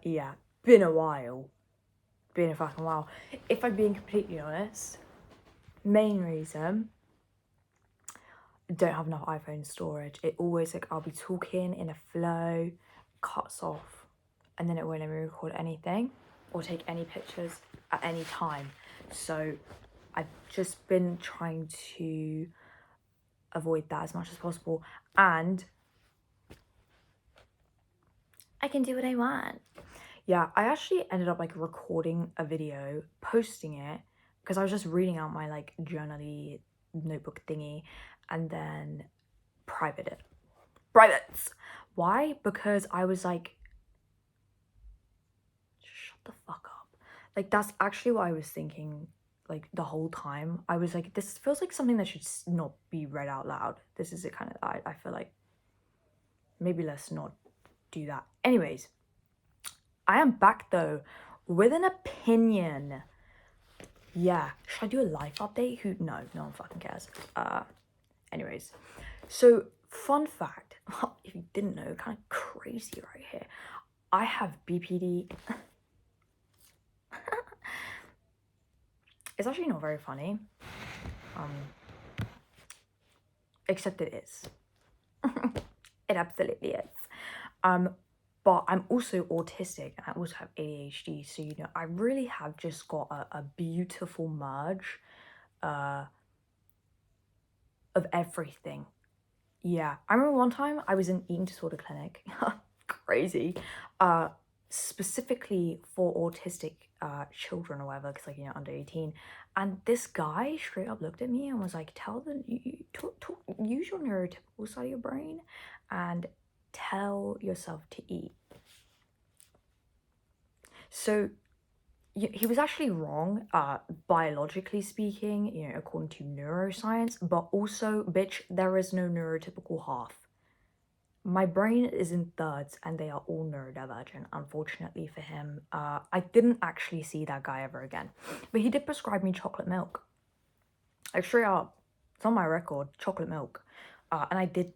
Yeah, been a while. Been a fucking while. If I'm being completely honest, main reason, don't have enough iPhone storage. It always, like, I'll be talking in a flow, cuts off, and then it won't let me record anything or take any pictures at any time. So I've just been trying to avoid that as much as possible, and I can do what I want. Yeah, I actually ended up like recording a video, posting it, because I was just reading out my like journal-y notebook thingy, and then private it. Privates! Why? Because I was like, shut the fuck up. Like, that's actually what I was thinking, like, the whole time. I was like, this feels like something that should not be read out loud. This is it kind of, I feel like, maybe let's not do that. Anyways, I am back though with an opinion. Yeah, should I do a life update? No one fucking cares. Anyways, so fun fact, if you didn't know, kind of crazy right here, I have BPD. It's actually not very funny, except it is. It absolutely is. But I'm also autistic and I also have ADHD, so you know, I really have just got a beautiful merge of everything. Yeah, I remember one time I was in eating disorder clinic, crazy, specifically for autistic children or whatever, because like, you know, under 18, and this guy straight up looked at me and was like, tell them, use your neurotypical side of your brain and tell yourself to eat. So he was actually wrong, biologically speaking, you know, according to neuroscience, but also, bitch, there is no neurotypical half. My brain is in thirds and they are all neurodivergent, unfortunately for him. I didn't actually see that guy ever again, but he did prescribe me chocolate milk. Like, straight up, it's on my record, chocolate milk. And I did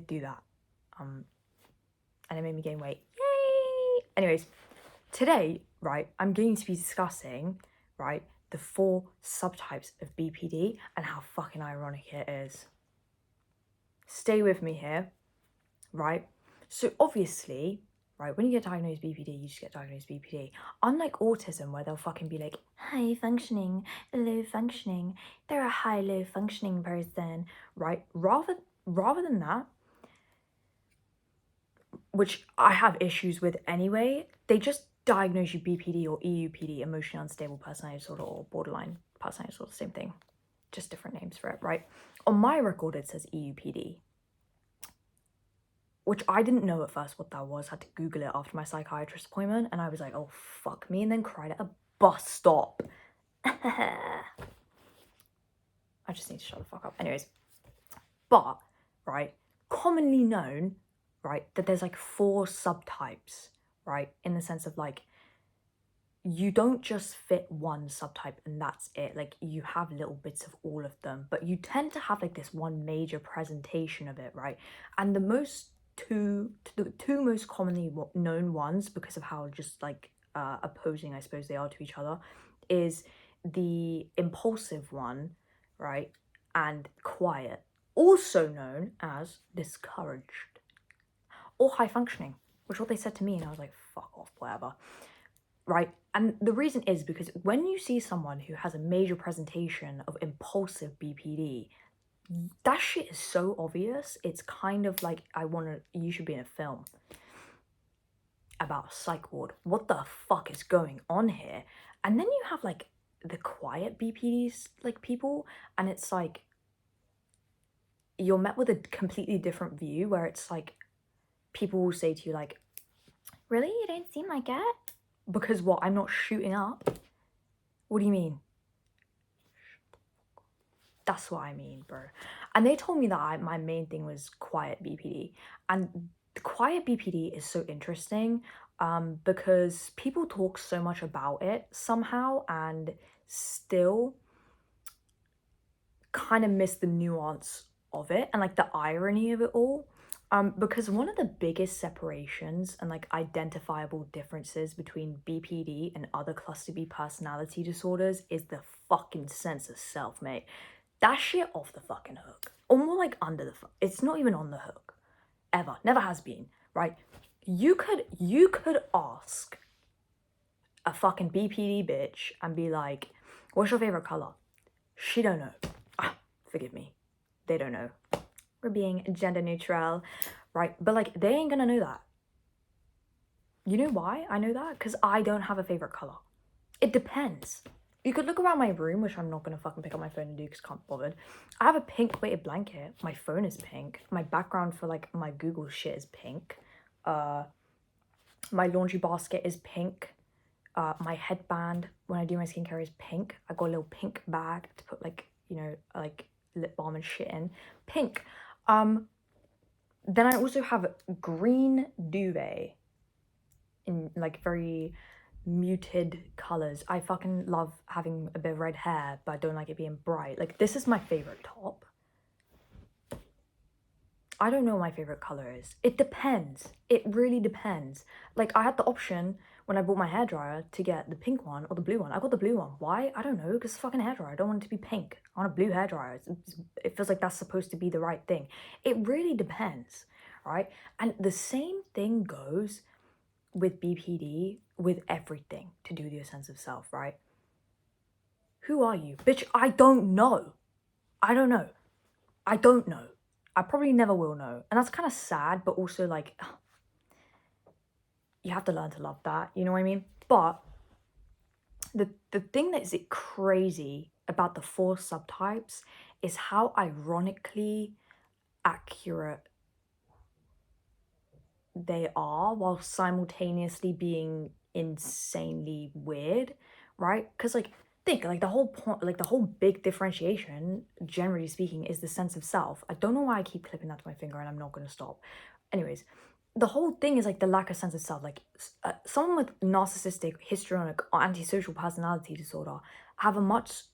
do that. And it made me gain weight. Yay! Anyways, today, right, I'm going to be discussing, right, the 4 subtypes of BPD and how fucking ironic it is. Stay with me here, right? So obviously, right, when you get diagnosed BPD, you just get diagnosed BPD. Unlike autism, where they'll fucking be like, high functioning, low functioning, they're a high, low functioning person, right? Rather than that, which I have issues with anyway, they just diagnose you BPD or EUPD, emotionally unstable personality disorder, or borderline personality disorder, same thing, just different names for it, right? On my record, it says EUPD, which I didn't know at first what that was. I had to Google it after my psychiatrist appointment, and I was like, oh, fuck me, and then cried at a bus stop. I just need to shut the fuck up. Anyways, but, right, commonly known, right, that there's like 4 subtypes, right, in the sense of like, you don't just fit one subtype and that's it. Like, you have little bits of all of them, but you tend to have like this one major presentation of it, right? And the two most commonly known ones, because of how just like opposing I suppose they are to each other, is the impulsive one, right, and quiet, also known as discouraged, or high functioning, which is what they said to me, and I was like, fuck off, whatever. Right? And the reason is because when you see someone who has a major presentation of impulsive BPD, that shit is so obvious. It's kind of like, you should be in a film about a psych ward. What the fuck is going on here? And then you have like the quiet BPDs, like, people, and it's like, you're met with a completely different view where it's like, people will say to you like, really? You don't seem like it? Because what? I'm not shooting up? What do you mean? That's what I mean, bro. And they told me that my main thing was quiet BPD. And the quiet BPD is so interesting because people talk so much about it somehow and still kind of miss the nuance of it and like the irony of it all. Because one of the biggest separations and like identifiable differences between BPD and other cluster B personality disorders is the fucking sense of self, mate. That shit off the fucking hook. Or more like under the it's not even on the hook. Ever. Never has been, right? You could ask a fucking BPD bitch and be like, what's your favorite color? She don't know. Ah, forgive me. They don't know. We're being gender neutral, right? But like, they ain't gonna know that. You know why I know that? Because I don't have a favorite color. It depends. You could look around my room, which I'm not gonna fucking pick up my phone and do because I can't be bothered. I have a pink weighted blanket. My phone is pink. My background for like my Google shit is pink. My laundry basket is pink. My headband when I do my skincare is pink. I got a little pink bag to put like, you know, like lip balm and shit in. Pink. Then I also have green duvet in like very muted colors. I fucking love having a bit of red hair, but I don't like it being bright. Like, this is my favorite top. I don't know what my favorite color is. It depends. It really depends. Like, I had the option when I bought my hairdryer to get the pink one or the blue one. I got the blue one. Why? I don't know, because it's a fucking hairdryer. I don't want it to be pink. I want a blue hairdryer. It feels like that's supposed to be the right thing. It really depends, right? And the same thing goes with BPD, with everything to do with your sense of self, right? Who are you? Bitch, I don't know. I don't know. I don't know. I probably never will know. And that's kind of sad, but also like, you have to learn to love that, you know what I mean? But the thing that is crazy about the 4 subtypes is how ironically accurate they are while simultaneously being insanely weird, right? Because like, think like the whole point, like the whole big differentiation, generally speaking, is the sense of self. I don't know why I keep clipping that to my finger and I'm not going to stop. Anyways, the whole thing is like the lack of sense of self. Like, someone with narcissistic, histrionic, or antisocial personality disorder have a much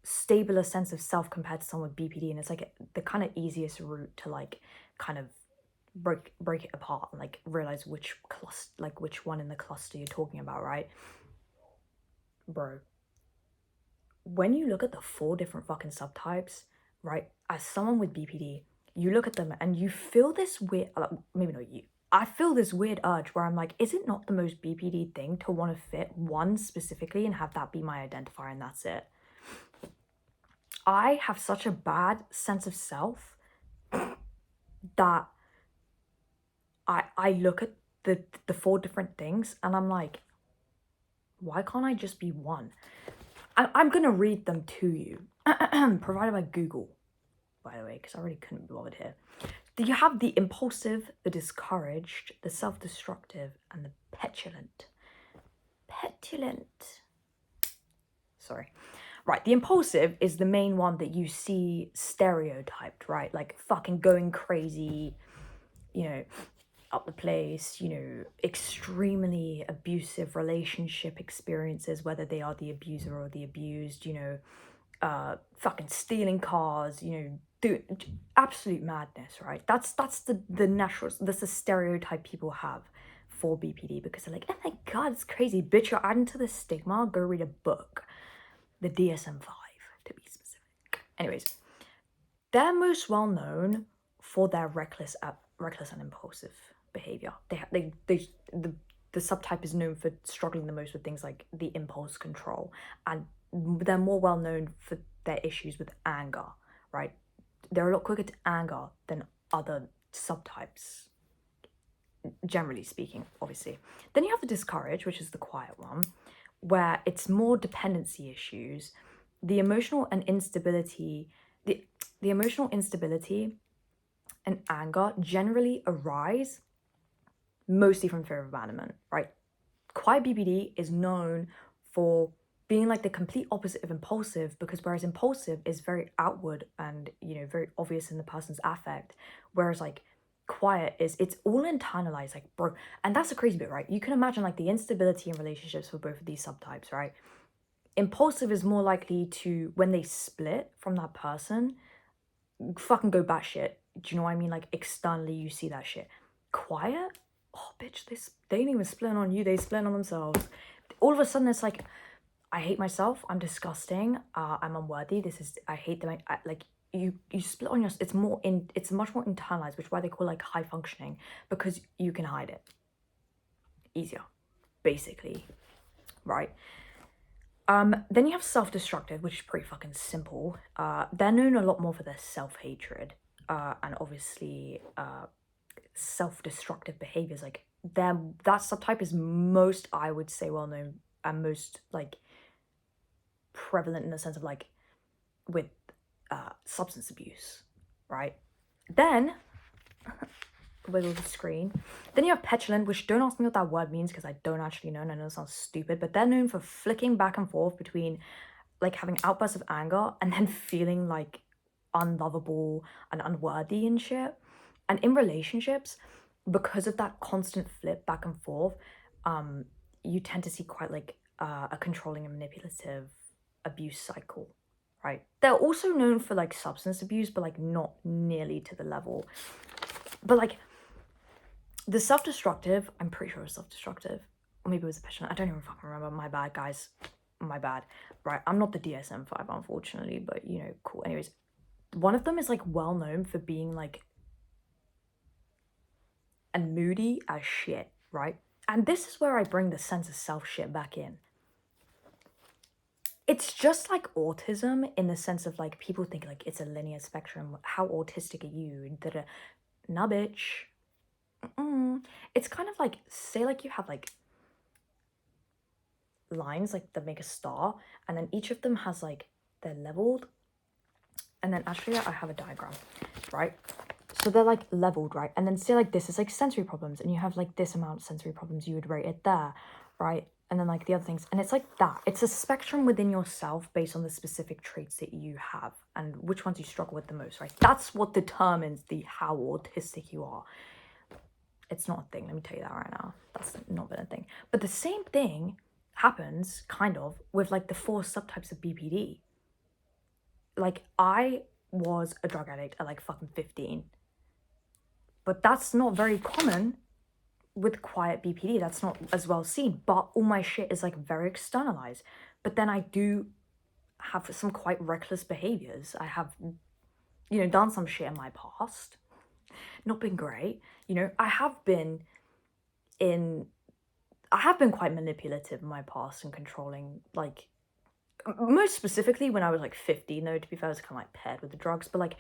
stabler sense of self compared to someone with BPD, and it's like the kind of easiest route to like kind of break it apart and like realize which cluster, like which one in the cluster you're talking about, right? Bro, when you look at the 4 different fucking subtypes, right, as someone with BPD, you look at them and you feel this weird, maybe not you, I feel this weird urge where I'm like, is it not the most BPD thing to want to fit one specifically and have that be my identifier and that's it? I have such a bad sense of self that I look at the 4 different things and I'm like, why can't I just be one? I'm gonna read them to you, provided by Google, by the way, because I really couldn't be bothered here. You have the impulsive, the discouraged, the self-destructive, and the petulant. Petulant. Sorry. Right, the impulsive is the main one that you see stereotyped, right? Like fucking going crazy, you know, up the place, you know, extremely abusive relationship experiences, whether they are the abuser or the abused, you know, fucking stealing cars, you know, absolute madness, right? That's the natural, that's the stereotype people have for BPD, because they're like, oh my god, it's crazy, bitch, you're adding to the stigma. Go read a book, the DSM-5 to be specific. Anyways, they're most well known for their reckless and impulsive behavior. The subtype is known for struggling the most with things like the impulse control, and they're more well known for their issues with anger, right? They're a lot quicker to anger than other subtypes, generally speaking, obviously. Then you have the discouraged, which is the quiet one, where it's more dependency issues. The emotional instability and anger generally arise mostly from fear of abandonment, right? Quiet BPD is known for being like the complete opposite of impulsive, because whereas impulsive is very outward and, you know, very obvious in the person's affect, whereas like quiet is, it's all internalized, like, bro. And that's the crazy bit, right? You can imagine like the instability in relationships for both of these subtypes, right? Impulsive is more likely to, when they split from that person, fucking go batshit, Do you know what I mean? Like externally you see that shit. Quiet? Oh bitch, they ain't even splitting on you, they splitting on themselves. All of a sudden it's like, I hate myself, I'm disgusting, I'm unworthy, I hate them, like you split on your, it's much more internalized, which is why they call like high functioning, because you can hide it easier, basically, right? Then you have self-destructive, which is pretty fucking simple. They're known a lot more for their self-hatred, and obviously self-destructive behaviors. Like that subtype is most, I would say, well known and most like prevalent in the sense of like with substance abuse, right? Then wiggle the screen. Then you have petulant, which don't ask me what that word means because I don't actually know, and I know it sounds stupid, but they're known for flicking back and forth between like having outbursts of anger and then feeling like unlovable and unworthy and shit. And in relationships, because of that constant flip back and forth, you tend to see quite like a controlling and manipulative abuse cycle, right? They're also known for like substance abuse, but like not nearly to the level. But like the self-destructive, I'm pretty sure it was self-destructive, or maybe it was a petulant. I don't even fucking remember. My bad, guys. My bad. Right, I'm not the DSM-5, unfortunately, but you know, cool. Anyways, one of them is like well known for being like and moody as shit, right? And this is where I bring the sense of self shit back in. It's just like autism in the sense of like people think like it's a linear spectrum. How autistic are you? Nah, bitch. It's kind of like, say like you have like lines like that make a star, and then each of them has like, they're leveled, and then actually I have a diagram, right? So they're like leveled, right? And then say like this is like sensory problems, and you have like this amount of sensory problems, you would rate it there, right? And then like the other things, and it's like that. It's a spectrum within yourself based on the specific traits that you have and which ones you struggle with the most, right? That's what determines how autistic you are. It's not a thing, let me tell you that right now. That's not been a thing. But the same thing happens kind of with like the 4 subtypes of BPD. Like I was a drug addict at like fucking 15. But that's not very common with quiet BPD. That's not as well seen. But all my shit is like very externalized. But then I do have some quite reckless behaviors. I have, you know, done some shit in my past. Not been great. You know, I have been quite manipulative in my past and controlling, like, most specifically when I was like 15, though, to be fair, I was kind of like paired with the drugs. But like,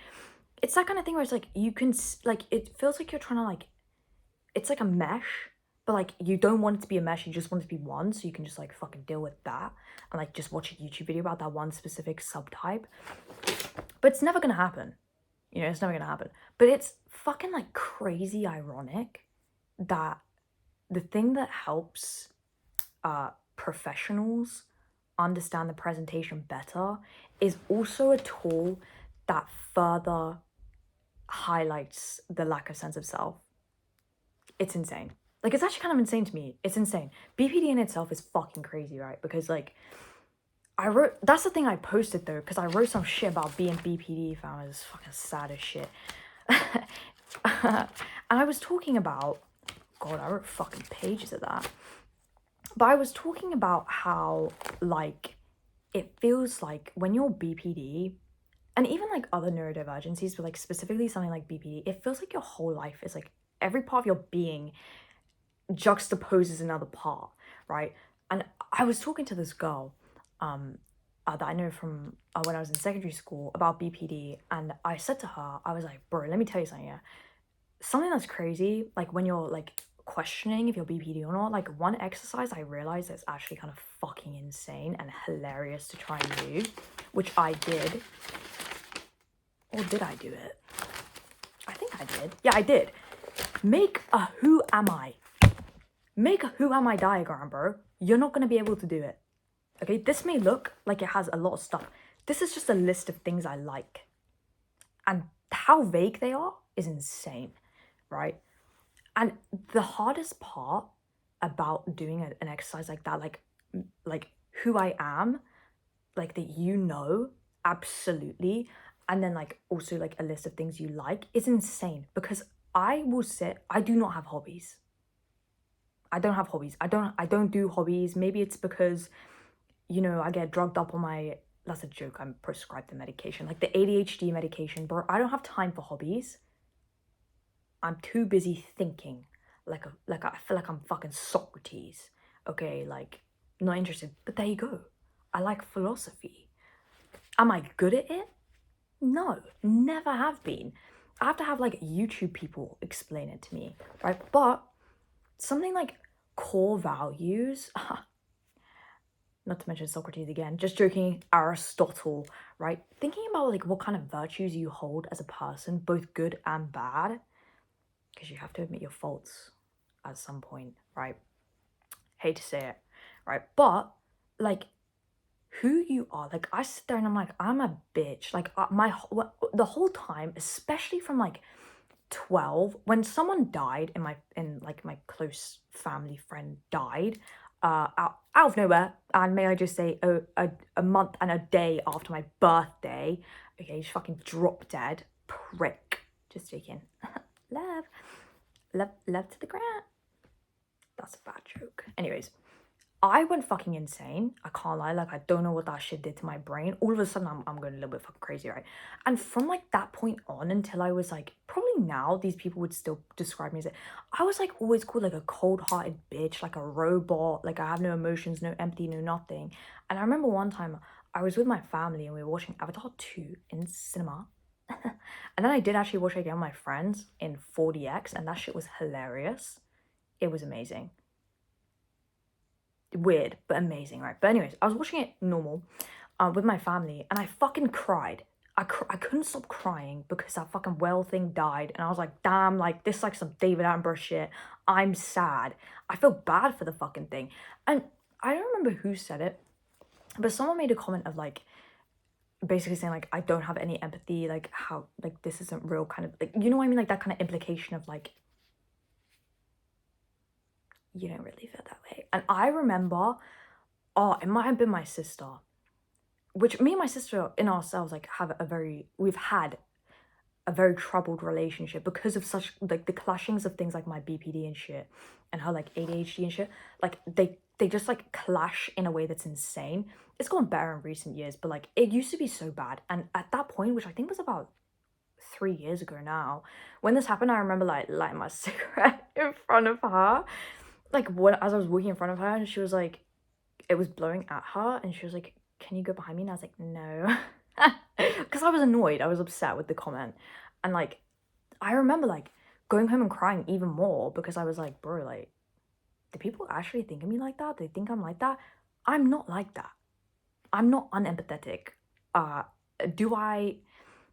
it's that kind of thing where it's like, you can, like, it feels like you're trying to like, it's like a mesh, but like you don't want it to be a mesh, you just want it to be one, so you can just like fucking deal with that and like just watch a YouTube video about that one specific subtype. But it's never gonna happen. You know, it's never gonna happen. But it's fucking like crazy ironic that the thing that helps professionals understand the presentation better is also a tool that further highlights the lack of sense of self. It's insane. Like, it's actually kind of insane to me. It's insane. BPD in itself is fucking crazy, right? Because like that's the thing I posted though, because I wrote some shit about being BPD, fam. It was fucking sad as shit. And I was talking about, God, I wrote fucking pages of that. But I was talking about how like it feels like when you're BPD, and even like other neurodivergencies, but like specifically something like BPD, it feels like your whole life is like every part of your being juxtaposes another part, right? And I was talking to this girl that I know from when I was in secondary school about BPD, and I said to her, I was like, bro, let me tell you something, yeah. Something that's crazy, like when you're like questioning if you're BPD or not, like one exercise I realized that's actually kind of fucking insane and hilarious to try and do, which I did. Or did I do it? I think I did. Yeah, I did. Make a who am I. Make a who am I diagram, bro. You're not going to be able to do it. Okay, this may look like it has a lot of stuff. This is just a list of things I like. And how vague they are is insane, right? And the hardest part about doing an exercise like that, like who I am, like that, you know, absolutely, and then like also like a list of things you like is insane, because I do not have hobbies. I don't have hobbies. I don't do hobbies. Maybe it's because, you know, I get drugged up on my, that's a joke, I'm prescribed the medication, like the ADHD medication, bro. I don't have time for hobbies. I'm too busy thinking. I feel like I'm fucking Socrates. Okay, like not interested. But there you go. I like philosophy. Am I good at it? No, never have been. I have to have like YouTube people explain it to me, right? But something like core values, not to mention Socrates again, just joking, Aristotle, right? Thinking about like what kind of virtues you hold as a person, both good and bad, because you have to admit your faults at some point, right? Hate to say it, right? But like who you are, like I sit there and I'm like, I'm a bitch. Like the whole time, especially from like 12, when someone died in like my close family friend died out of nowhere, and may I just say a month and a day after my birthday. Okay, just fucking drop dead, prick. Just joking. love love to the ground. That's a bad joke. Anyways, I went fucking insane. I can't lie. Like, I don't know what that shit did to my brain. All of a sudden, I'm going a little bit fucking crazy, right? And from like that point on until I was like, probably now, these people would still describe me as it. I was like always called like a cold-hearted bitch, like a robot. Like, I have no emotions, no empathy, no nothing. And I remember one time I was with my family and we were watching Avatar 2 in cinema. And then I did actually watch it again with my friends in 4DX, and that shit was hilarious. It was amazing. Weird, but amazing, right? But anyways, I was watching it normal with my family, and I fucking cried. I couldn't stop crying because that fucking whale thing died, and I was like, damn, like this like some David Attenborough shit. I'm sad. I feel bad for the fucking thing. And I don't remember who said it, but someone made a comment of like basically saying like I don't have any empathy, like how like this isn't real, kind of like, you know what I mean, like that kind of implication of like you don't really feel that way. And I remember, oh, it might have been my sister, which me and my sister in ourselves like we've had a very troubled relationship because of such like the clashings of things like my BPD and shit, and how like ADHD and shit, like they just like clash in a way that's insane. It's gone better in recent years, but like it used to be so bad. And at that point, which I think was about 3 years ago now, when this happened, I remember like lighting my cigarette in front of her, like as I was walking in front of her, and she was like, it was blowing at her, and she was like, can you go behind me? And I was like, no. Because I was annoyed. I was upset with the comment. And like, I remember like going home and crying even more because I was like, bro, like, do people actually think of me like that? They think I'm like that? I'm not like that. I'm not unempathetic. Uh, do I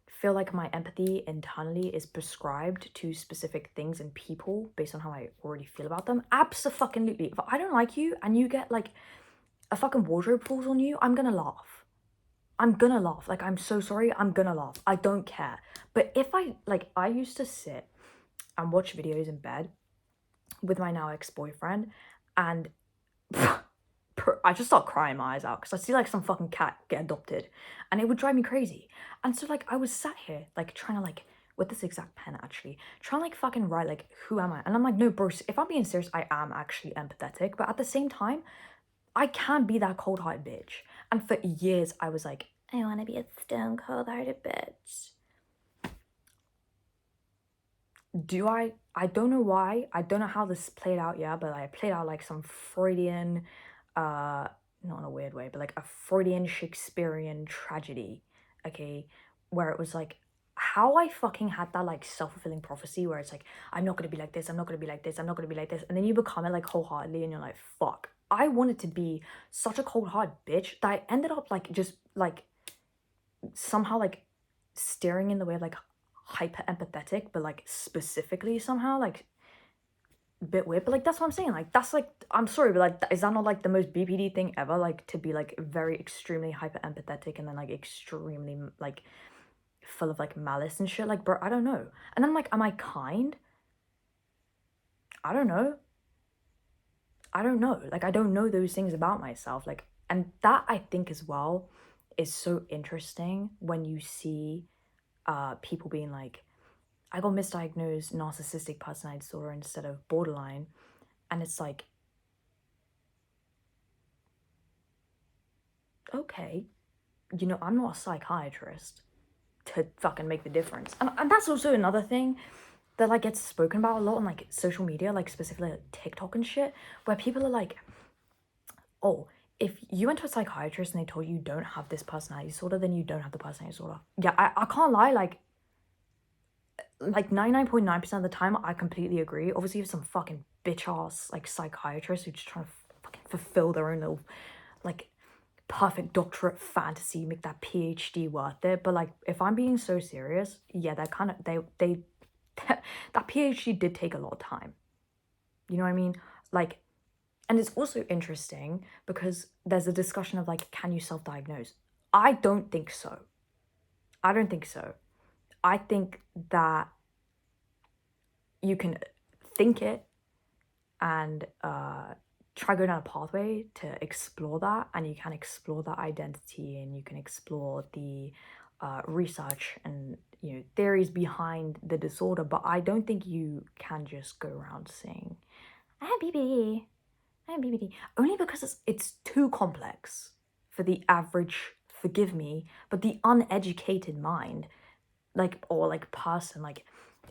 feel like my empathy internally is prescribed to specific things and people based on how I already feel about them? Absolutely. If I don't like you and you get like a fucking wardrobe falls on you, I'm gonna laugh. I'm gonna laugh. Like, I'm so sorry, I'm gonna laugh. I don't care. But if I used to sit and watch videos in bed with my now ex-boyfriend, and I just start crying my eyes out because I see like some fucking cat get adopted, and it would drive me crazy. And so like I was sat here like trying to like with this exact pen actually trying to like fucking write like who am I, and I'm like, no bro, if I'm being serious, I am actually empathetic, but at the same time I can be that cold-hearted bitch. And for years I was like, I want to be a stone cold-hearted bitch. Do I don't know why. I don't know how this played out, yeah, but I played out like some Freudian, not in a weird way, but like a Freudian Shakespearean tragedy, okay, where it was like how I fucking had that like self-fulfilling prophecy where it's like, I'm not gonna be like this, I'm not gonna be like this, I'm not gonna be like this, and then you become it like wholeheartedly and you're like, fuck. I wanted to be such a cold-hearted bitch that I ended up like just like somehow like staring in the way of like hyper empathetic, but like specifically somehow like a bit weird. But like that's what I'm saying. Like that's like, I'm sorry, but like is that not like the most BPD thing ever? Like to be like very extremely hyper empathetic and then like extremely like full of like malice and shit. Like bro, I don't know. And then I'm like, am I kind? I don't know. I don't know. Like I don't know those things about myself. Like, and that I think as well is so interesting when you see people being like, I got misdiagnosed narcissistic personality disorder instead of borderline. And it's like, okay, you know, I'm not a psychiatrist to fucking make the difference. And that's also another thing that like gets spoken about a lot on like social media, like specifically like TikTok and shit, where people are like, oh, if you went to a psychiatrist and they told you don't have this personality disorder, then you don't have the personality disorder. Yeah, I can't lie, like 99.9% of the time I completely agree. Obviously you have some fucking bitch ass like psychiatrists who just trying to fucking fulfill their own little like perfect doctorate fantasy, make that PhD worth it. But like if I'm being so serious, yeah, they're kind of they that PhD did take a lot of time. You know what I mean? Like, and it's also interesting because there's a discussion of like, can you self-diagnose? I don't think so. I don't think so. I think that you can think it and try go down a pathway to explore that, and you can explore that identity, and you can explore the research and theories behind the disorder. But I don't think you can just go around saying I have BPD, I have BPD, only because it's too complex for the average, forgive me, but the uneducated mind, like, or like person, like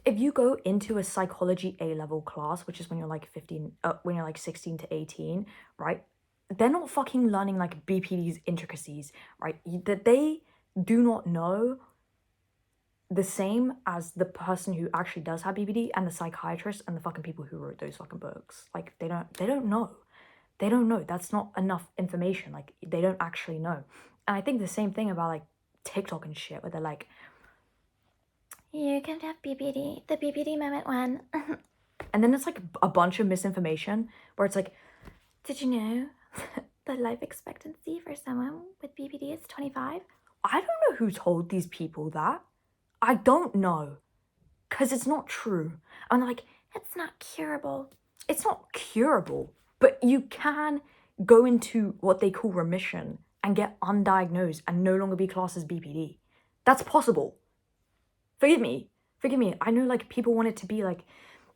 if you go into a psychology A-level class, which is when you're like 15, when you're like 16 to 18, right? They're not fucking learning like BPD's intricacies, right? That they do not know the same as the person who actually does have BPD and the psychiatrist and the fucking people who wrote those fucking books. Like they don't know. They don't know. That's not enough information. Like they don't actually know. And I think the same thing about like TikTok and shit, where they're like, you can have BPD, the BPD moment when. And then it's like a bunch of misinformation where it's like, did you know the life expectancy for someone with BPD is 25? I don't know who told these people that. I don't know. Because it's not true. And like, it's not curable. It's not curable, but you can go into what they call remission and get undiagnosed and no longer be classed as BPD. That's possible. Forgive me. I know like people want it to be like,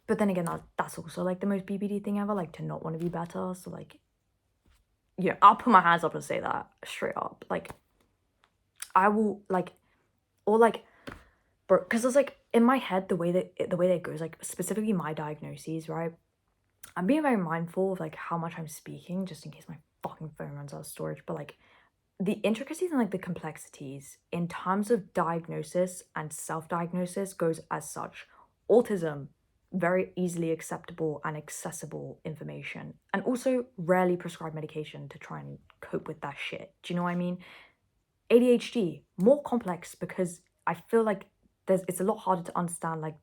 but then again, that's also like the most BPD thing ever, like to not want to be better. So like, yeah, I'll put my hands up and say that straight up. Like, I will like, or like, bro, because it's like in my head, the way that it goes, like specifically my diagnoses, right? I'm being very mindful of like how much I'm speaking, just in case my fucking phone runs out of storage. But like the intricacies and like the complexities in terms of diagnosis and self-diagnosis goes as such. Autism, very easily acceptable and accessible information, and also rarely prescribed medication to try and cope with that shit. Do you know what I mean? ADHD, more complex because I feel like it's a lot harder to understand like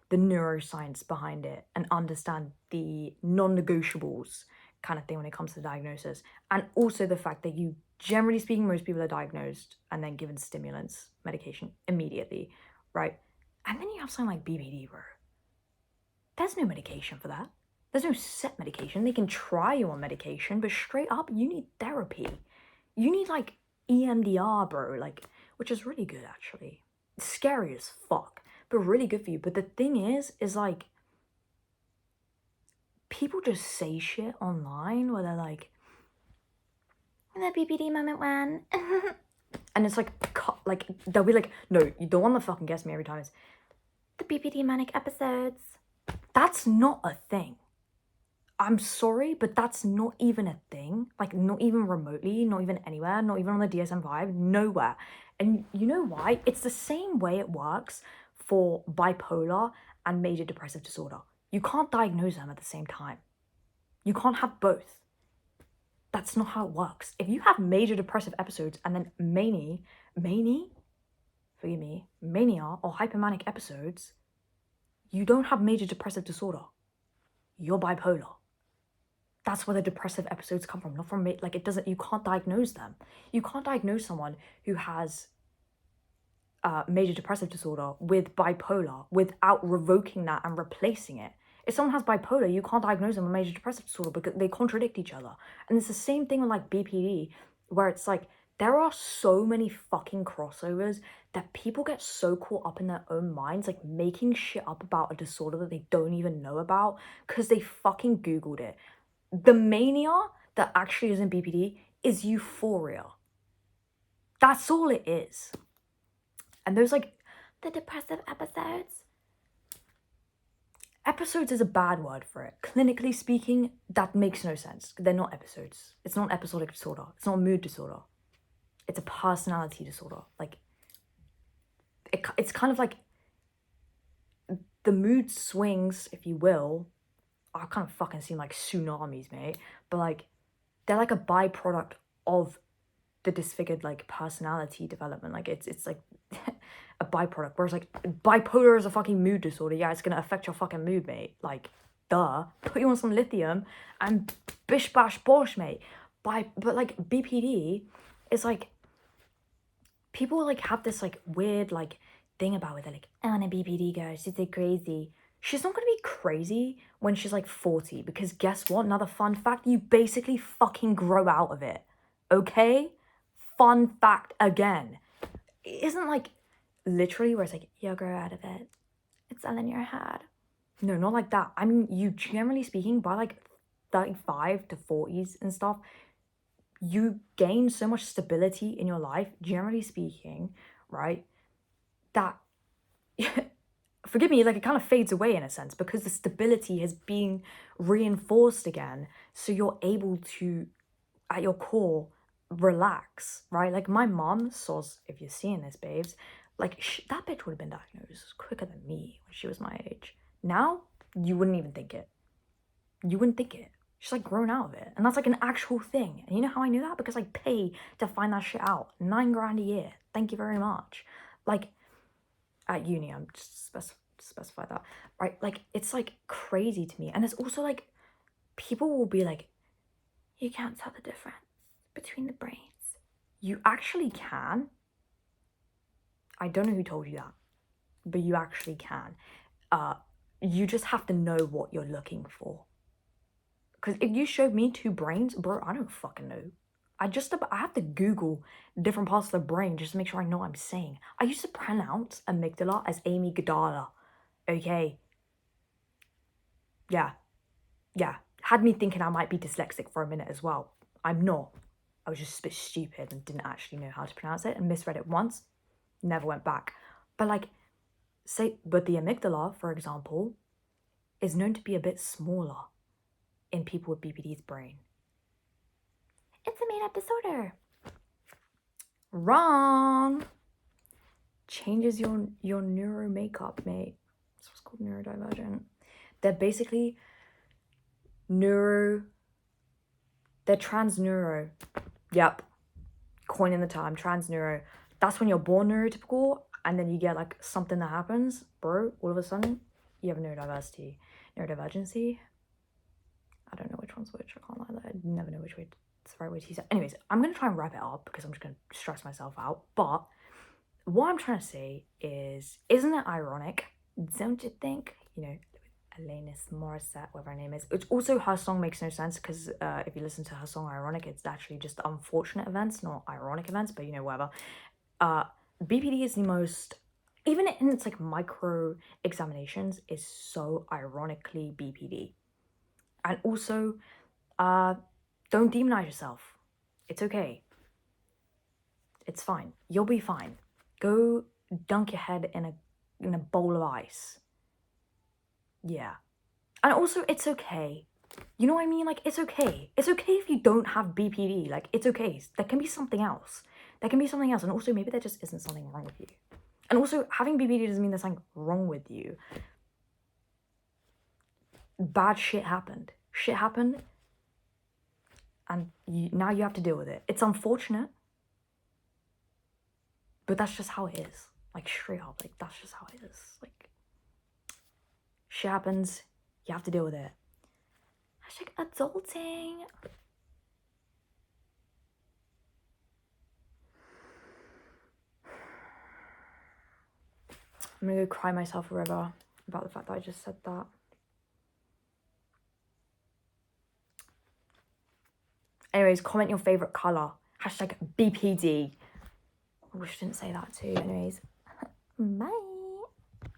the neuroscience behind it and understand the non-negotiables kind of thing when it comes to diagnosis. And also the fact that you, generally speaking, most people are diagnosed and then given stimulants, medication immediately, right? And then you have something like BPD, bro. There's no medication for that. There's no set medication. They can try you on medication, but straight up, you need therapy. You need like EMDR, bro, like, which is really good actually. It's scary as fuck, but really good for you. But the thing is like, people just say shit online where they're like, the BPD moment when, and it's like they'll be like, no, the one that fucking gets me every time is the BPD manic episodes. That's not a thing. I'm sorry, but that's not even a thing. Like, not even remotely, not even anywhere, not even on the DSM-5, nowhere. And you know why? It's the same way it works for bipolar and major depressive disorder. You can't diagnose them at the same time. You can't have both. That's not how it works. If you have major depressive episodes and then mania or hypomanic episodes, you don't have major depressive disorder. You're bipolar. That's where the depressive episodes come from, not from, like, it doesn't, you can't diagnose them. You can't diagnose someone who has major depressive disorder with bipolar without revoking that and replacing it. If someone has bipolar, you can't diagnose them with major depressive disorder because they contradict each other. And it's the same thing with like BPD, where it's like There are so many fucking crossovers that people get so caught up in their own minds, like making shit up about a disorder that they don't even know about because they fucking Googled it. The mania that actually isn't BPD is euphoria. That's all it is. And there's like the depressive episodes. Episodes is a bad word for it. Clinically speaking, that makes no sense. They're not episodes. It's not an episodic disorder. It's not a mood disorder. It's a personality disorder. Like, it's kind of like the mood swings, if you will, I kind of fucking seem like tsunamis, mate. But like, they're like a byproduct of the disfigured like personality development. Like it's like a byproduct. Whereas like bipolar is a fucking mood disorder. Yeah, it's gonna affect your fucking mood, mate. Like, duh. Put you on some lithium and bish bash bosh, mate. But like BPD is like, people like have this like weird like thing about it. They're like, I want a BPD girl, she's like crazy. She's not gonna be crazy when she's like 40, because guess what? Another fun fact, you basically fucking grow out of it. Okay? Fun fact again. It isn't like literally where it's like, you'll grow out of it. It's all in your head. No, not like that. I mean, you generally speaking, by like 35 to 40s and stuff, you gain so much stability in your life, generally speaking, right? That, forgive me, like it kind of fades away in a sense because the stability is being reinforced again. So you're able to, at your core, relax, right? Like my mom, Soz, if you're seeing this, babes, like that bitch would have been diagnosed quicker than me when she was my age. Now, you wouldn't even think it. You wouldn't think it. She's like grown out of it. And that's like an actual thing. And you know how I knew that? Because I pay to find that shit out. 9 grand a year. Thank you very much. Like at uni, I'm just specify that. Right? Like it's like crazy to me. And it's also like people will be like, you can't tell the difference between the brains. You actually can. I don't know who told you that, but you actually can. You just have to know what you're looking for. Because if you showed me 2 brains, bro, I don't fucking know. I have to Google different parts of the brain just to make sure I know what I'm saying. I used to pronounce amygdala as Amy Gadala. Okay. Yeah. Had me thinking I might be dyslexic for a minute as well. I'm not. I was just a bit stupid and didn't actually know how to pronounce it and misread it once. Never went back. But like, but the amygdala, for example, is known to be a bit smaller in people with BPD's brain. It's a made-up disorder. Wrong. Changes your neuro makeup, mate. That's what's called neurodivergent. They're basically they're trans neuro. Yep. Coining the term, trans neuro. That's when you're born neurotypical and then you get like something that happens, bro, all of a sudden you have neurodiversity. Neurodivergency. I don't know which one's which. I can't lie. I never know which way it's the right way to use it. Anyways, I'm going to try and wrap it up because I'm just going to stress myself out. But what I'm trying to say is, isn't it ironic? Don't you think? You know, Alanis Morissette, whatever her name is. It's also, her song makes no sense because if you listen to her song Ironic, it's actually just unfortunate events, not ironic events, but you know, whatever. BPD is the most, even in its like micro examinations, is so ironically BPD. And also, don't demonize yourself. It's okay. It's fine. You'll be fine. Go dunk your head in a bowl of ice. Yeah. And also, it's okay. You know what I mean? Like, it's okay. It's okay if you don't have BPD. Like, it's okay. There can be something else. There can be something else. And also, maybe there just isn't something wrong with you. And also, having BPD doesn't mean there's something wrong with you. Bad shit happened. Shit happened. And now you have to deal with it. It's unfortunate. But that's just how it is. Like, straight up. Like, that's just how it is. Like, shit happens. You have to deal with it. #adulting. I'm gonna go cry myself a river about the fact that I just said that. Anyways, comment your favorite color. Hashtag BPD. I wish I didn't say that too. Anyways, bye.